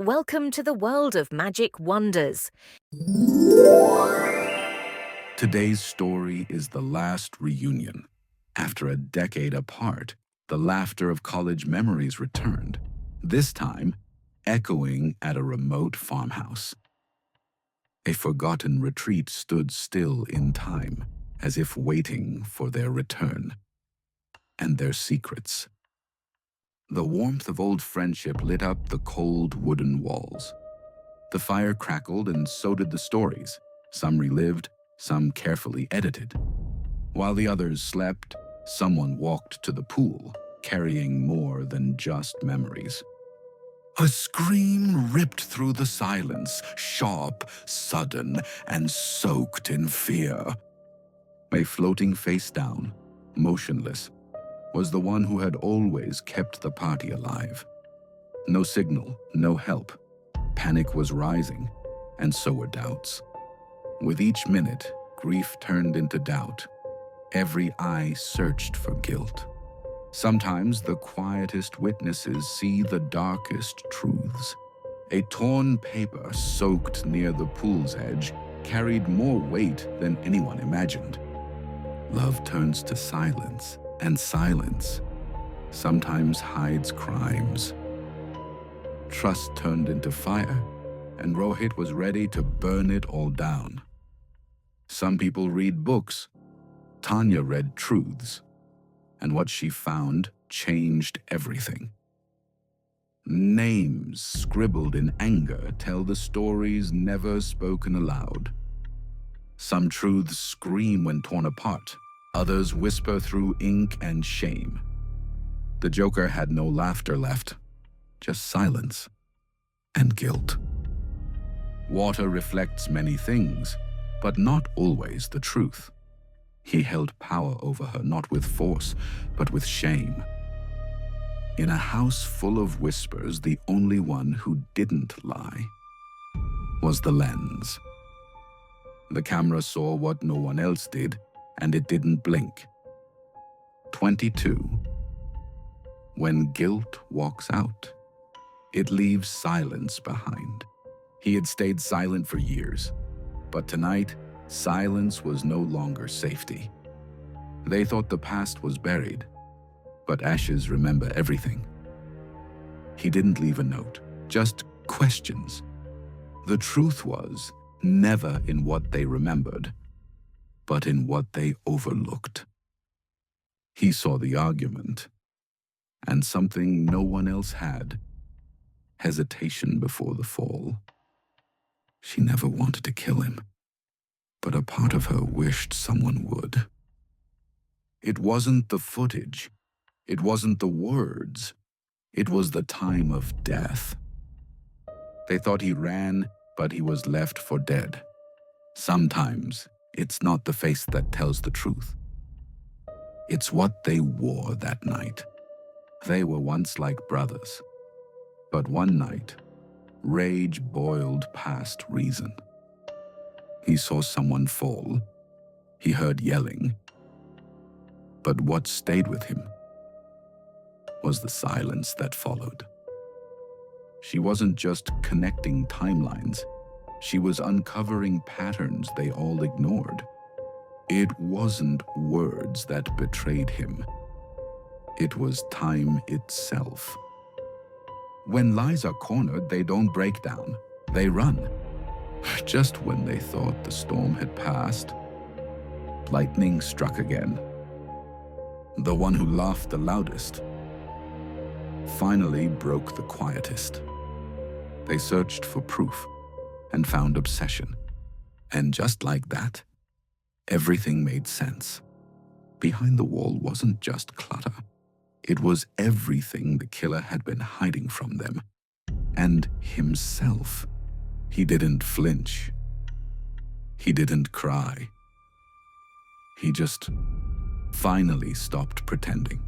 Welcome to the world of magic wonders. Today's story is the last reunion. After a decade apart, the laughter of college memories returned, this time echoing at a remote farmhouse. A forgotten retreat stood still in time, as if waiting for their return and their secrets. The warmth of old friendship lit up the cold wooden walls. The fire crackled, and so did the stories, some relived, some carefully edited. While the others slept, someone walked to the pool, carrying more than just memories. A scream ripped through the silence, sharp, sudden, and soaked in fear. A floating face down, motionless, was the one who had always kept the party alive. No signal, no help. Panic was rising, and so were doubts. With each minute, grief turned into doubt. Every eye searched for guilt. Sometimes the quietest witnesses see the darkest truths. A torn paper soaked near the pool's edge carried more weight than anyone imagined. Love turns to silence, and silence sometimes hides crimes. Trust turned into fire, and Rohit was ready to burn it all down. Some people read books. Tanya read truths, and what she found changed everything. Names scribbled in anger tell the stories never spoken aloud. Some truths scream when torn apart, others whisper through ink and shame. The Joker had no laughter left, just silence and guilt. Water reflects many things, but not always the truth. He held power over her not with force, but with shame. In a house full of whispers, the only one who didn't lie was the lens. The camera saw what no one else did, and it didn't blink. 22. When guilt walks out, it leaves silence behind. He had stayed silent for years, but tonight, silence was no longer safety. They thought the past was buried, but ashes remember everything. He didn't leave a note, just questions. The truth was never in what they remembered, but in what they overlooked. He saw the argument, and something no one else had: hesitation before the fall. She never wanted to kill him, but a part of her wished someone would. It wasn't the footage. It wasn't the words. It was the time of death. They thought he ran, but he was left for dead. Sometimes it's not the face that tells the truth. It's what they wore that night. They were once like brothers. But one night, rage boiled past reason. He saw someone fall. He heard yelling. But what stayed with him was the silence that followed. She wasn't just connecting timelines. She was uncovering patterns they all ignored. It wasn't words that betrayed him. It was time itself. When lies are cornered, they don't break down. They run. Just when they thought the storm had passed, lightning struck again. The one who laughed the loudest finally broke the quietest. They searched for proof and found obsession. And just like that, everything made sense. Behind the wall wasn't just clutter. It was everything the killer had been hiding from them. And himself. He didn't flinch. He didn't cry. He just finally stopped pretending.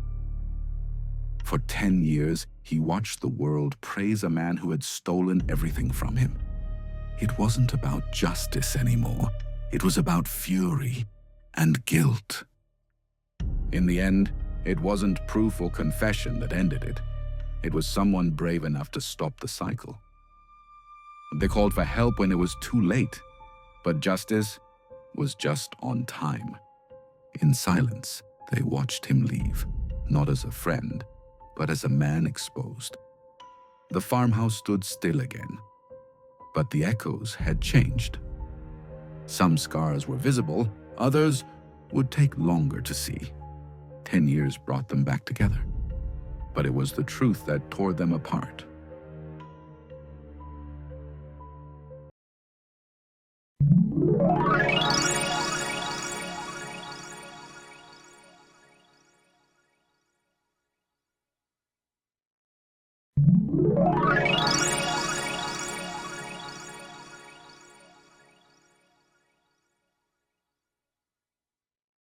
For 10 years, he watched the world praise a man who had stolen everything from him. It wasn't about justice anymore. It was about fury and guilt. In the end, it wasn't proof or confession that ended it. It was someone brave enough to stop the cycle. They called for help when it was too late, but justice was just on time. In silence, they watched him leave, not as a friend, but as a man exposed. The farmhouse stood still again, but the echoes had changed. Some scars were visible, others would take longer to see. 10 years brought them back together, but it was the truth that tore them apart.